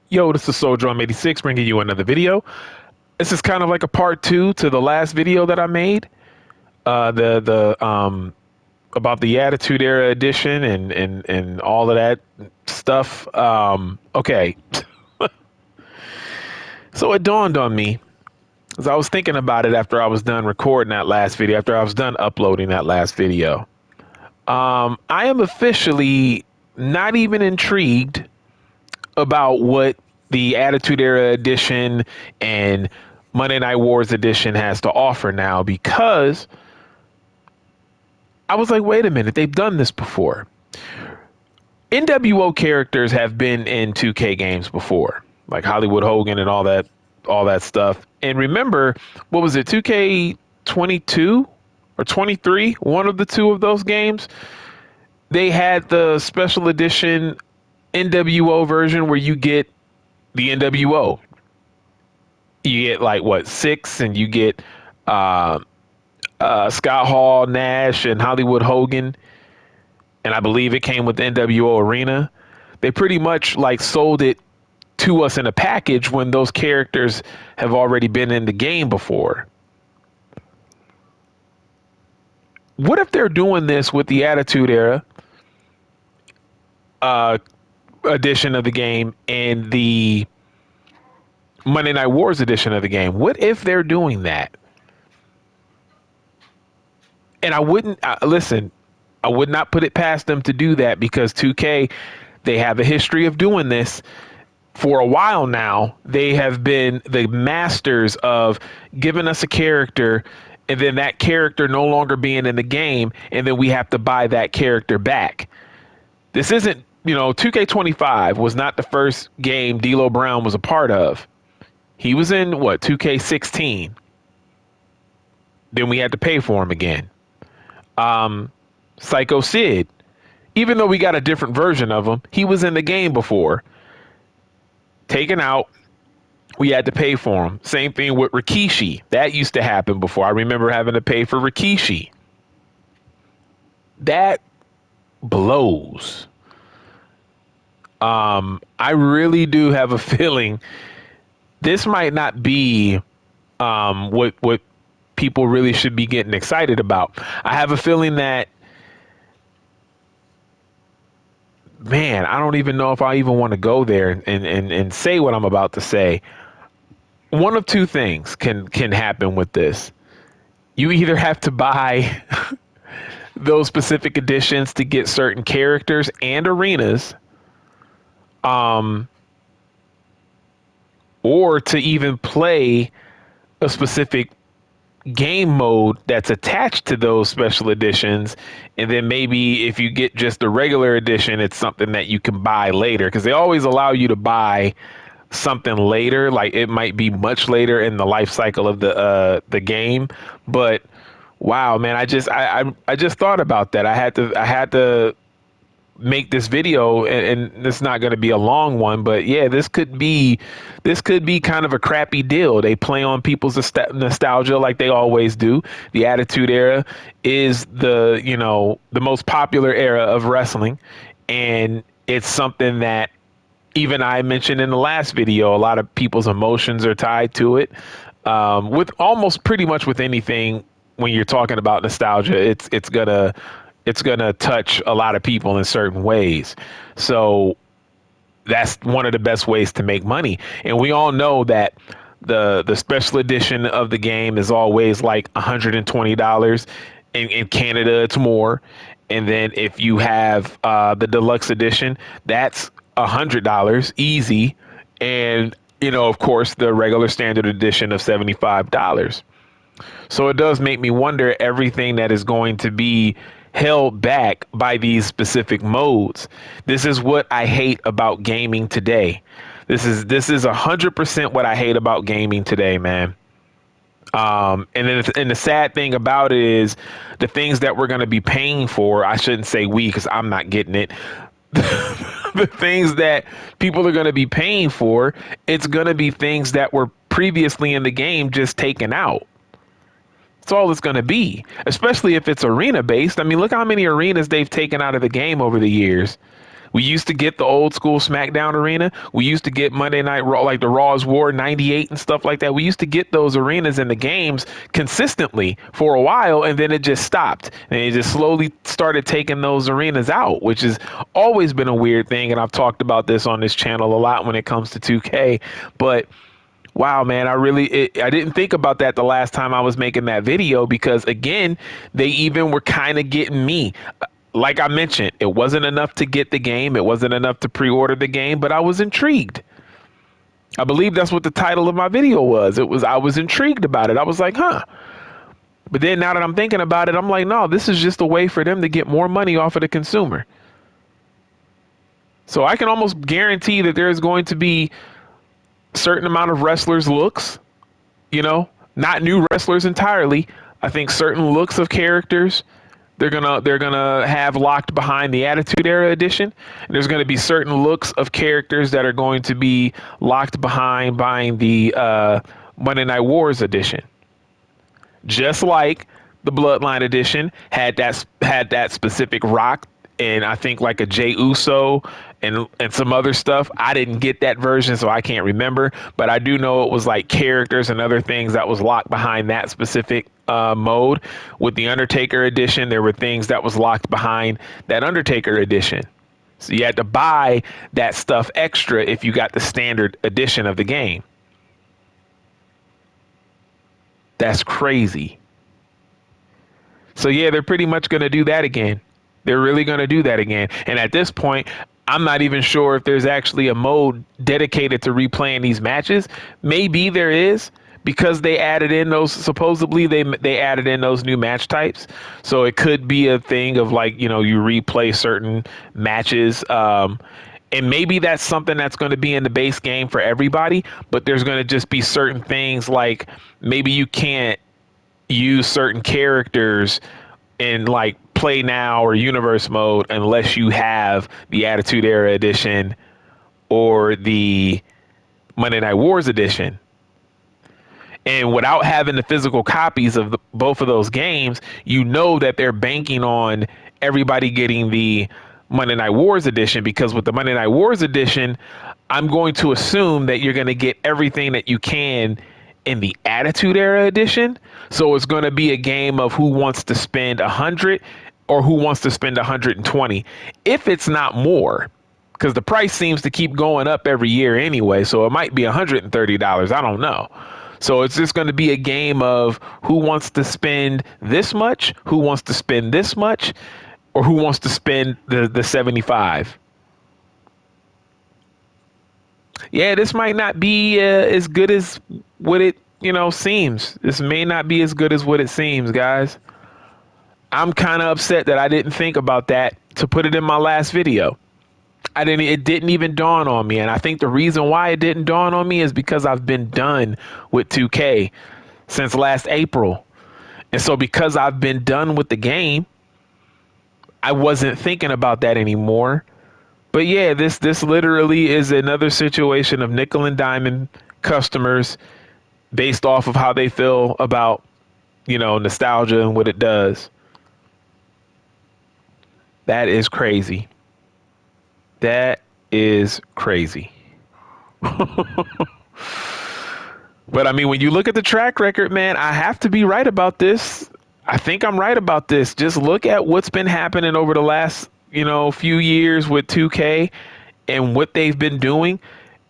Yo, this is Soul 86 bringing you another video. This is kind of like a part two to the last video that I made. The about the Attitude Era edition and all of that stuff. Okay, so it dawned on me as I was thinking about it after I was done recording that last video, after I was done uploading that last video. I am officially not even intrigued about what the Attitude Era edition and Monday Night Wars edition has to offer now, because I was like, wait a minute, they've done this before. NWO characters have been in 2K games before, like Hollywood Hogan and all that stuff. And remember, what was it, 2K22 or 23? One of the two of those games, they had the special edition NWO version where you get the NWO. You get like what, six, and you get Scott Hall, Nash, and Hollywood Hogan, and I believe it came with the NWO Arena. They pretty much like sold it to us in a package when those characters have already been in the game before. What if they're doing this with the Attitude Era uh, edition of the game and the Monday Night Wars edition of the game? What if they're doing that? And I wouldn't listen. I would not put it past them to do that, because 2K, they have a history of doing this for a while now. They have been the masters of giving us a character and then that character no longer being in the game, and then we have to buy that character back. This isn't, 2K25 was not the first game D'Lo Brown was a part of. He was in what, 2K16. Then we had to pay for him again. Psycho Sid, even though we got a different version of him, he was in the game before. Taken out, we had to pay for him. Same thing with Rikishi. That used to happen before. I remember having to pay for Rikishi. That blows. I really do have a feeling this might not be what people really should be getting excited about. I have a feeling that, man, I don't even know if I even want to go there and say what I'm about to say. One of two things can happen with this. You either have to buy those specific editions to get certain characters and arenas, or to even play a specific game mode that's attached to those special editions. And then maybe if you get just the regular edition, it's something that you can buy later, because they always allow you to buy something later. Like, it might be much later in the life cycle of the game. But wow, man, I just thought about that. I had to make this video, and it's not going to be a long one, but yeah, this could be kind of a crappy deal. They play on people's nostalgia like they always do. The Attitude Era is the most popular era of wrestling, and it's something that even I mentioned in the last video. A lot of people's emotions are tied to it, with almost pretty much with anything. When you're talking about nostalgia, it's gonna touch a lot of people in certain ways. So that's one of the best ways to make money. And we all know that the special edition of the game is always like $120. In Canada, it's more. And then if you have the deluxe edition, that's $100 easy. And of course, the regular standard edition of $75. So it does make me wonder everything that is going to be held back by these specific modes. This is what I hate about gaming today. This is 100% what I hate about gaming today, man. And the sad thing about it is the things that we're going to be paying for. I shouldn't say we, because I'm not getting it. The things that people are going to be paying for, it's going to be things that were previously in the game just taken out. That's all it's going to be, especially if it's arena based. I mean, look how many arenas they've taken out of the game over the years We used to get the old school SmackDown arena. We used to get Monday Night Raw, like the Raw's War 98 and stuff like that. We used to get those arenas in the games consistently for a while, and then it just stopped. And it just slowly started taking those arenas out, which has always been a weird thing. And I've talked about this on this channel a lot when it comes to 2K. But wow, man, I didn't think about that the last time I was making that video, because again, they even were kind of getting me. Like I mentioned, it wasn't enough to get the game. It wasn't enough to pre-order the game, but I was intrigued. I believe that's what the title of my video was. I was intrigued about it. I was like, huh. But then now that I'm thinking about it, I'm like, no, this is just a way for them to get more money off of the consumer. So I can almost guarantee that there's going to be certain amount of wrestlers looks, not new wrestlers entirely. I think certain looks of characters they're gonna have locked behind the Attitude Era edition. And there's gonna be certain looks of characters that are going to be locked behind buying the Monday Night Wars edition. Just like the Bloodline edition had that specific rock, and I think like a Jey Uso and some other stuff. I didn't get that version, so I can't remember, but I do know it was like characters and other things that was locked behind that specific mode. With the Undertaker edition, there were things that was locked behind that Undertaker edition. So you had to buy that stuff extra if you got the standard edition of the game. That's crazy. So yeah, they're pretty much going to do that again. They're really going to do that again. And at this point, I'm not even sure if there's actually a mode dedicated to replaying these matches. Maybe there is, because they added in those, supposedly they added in those new match types. So it could be a thing of like, you replay certain matches. And maybe that's something that's going to be in the base game for everybody, but there's going to just be certain things like maybe you can't use certain characters in like play now or universe mode unless you have the Attitude Era edition or the Monday Night Wars edition. And without having the physical copies of both of those games, that they're banking on everybody getting the Monday Night Wars edition, because with the Monday Night Wars edition, I'm going to assume that you're going to get everything that you can in the Attitude Era edition. So it's going to be a game of who wants to spend 100 or who wants to spend 120, if it's not more, because the price seems to keep going up every year anyway. So it might be $130. I don't know. So it's just going to be a game of who wants to spend this much, who wants to spend this much, or who wants to spend the 75. Yeah, this might not be as good as what it, seems. This may not be as good as what it seems, guys. I'm kind of upset that I didn't think about that to put it in my last video. It didn't even dawn on me. And I think the reason why it didn't dawn on me is because I've been done with 2K since last April. And so because I've been done with the game, I wasn't thinking about that anymore. But yeah, this literally is another situation of nickel and diamond customers based off of how they feel about, nostalgia and what it does. That is crazy. That is crazy. But I mean, when you look at the track record, man, I have to be right about this. I think I'm right about this. Just look at what's been happening over the last, few years with 2K and what they've been doing.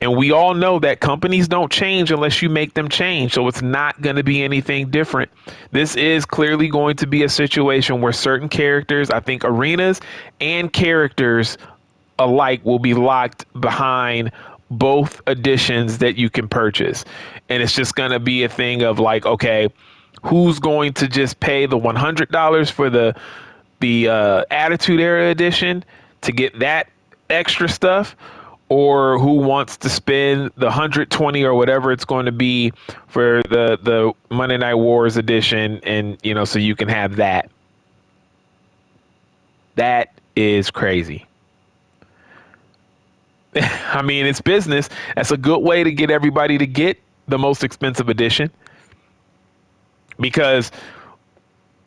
And we all know that companies don't change unless you make them change. So it's not going to be anything different. This is clearly going to be a situation where certain characters, I think arenas and characters alike, will be locked behind both editions that you can purchase. And it's just going to be a thing of like, okay, who's going to just pay the $100 for the Attitude Era edition to get that extra stuff, or who wants to spend the 120 or whatever it's going to be for the Monday Night Wars edition, and so you can have that. That is crazy. I mean, it's business. That's a good way to get everybody to get the most expensive edition, because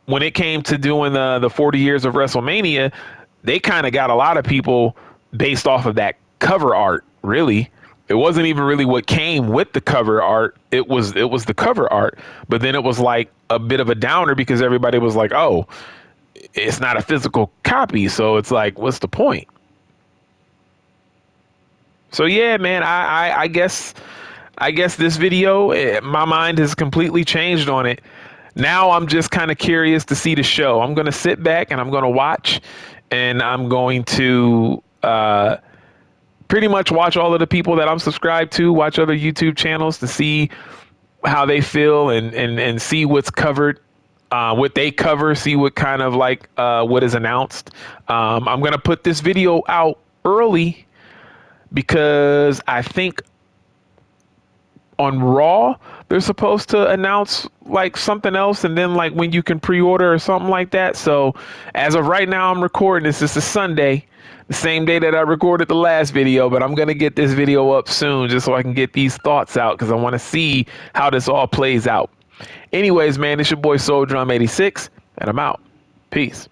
when it came to doing the 40 years of WrestleMania, they kind of got a lot of people based off of that cover art, really. It wasn't even really what came with the cover art. It was the cover art, but then it was like a bit of a downer because everybody was like, "Oh, it's not a physical copy." So it's like, what's the point? So yeah, man, I guess this video, my mind has completely changed on it. Now I'm just kind of curious to see the show. I'm gonna sit back and I'm gonna watch, and I'm going to pretty much watch all of the people that I'm subscribed to, watch other YouTube channels to see how they feel and see what's covered, what they cover, see what kind of like what is announced. I'm gonna put this video out early because I think on Raw, they're supposed to announce like something else, and then like when you can pre-order or something like that. So as of right now, I'm recording this. This is Sunday, the same day that I recorded the last video, but I'm gonna get this video up soon just so I can get these thoughts out because I want to see how this all plays out. Anyways, man, it's your boy Soul Drum 86, and I'm out. Peace.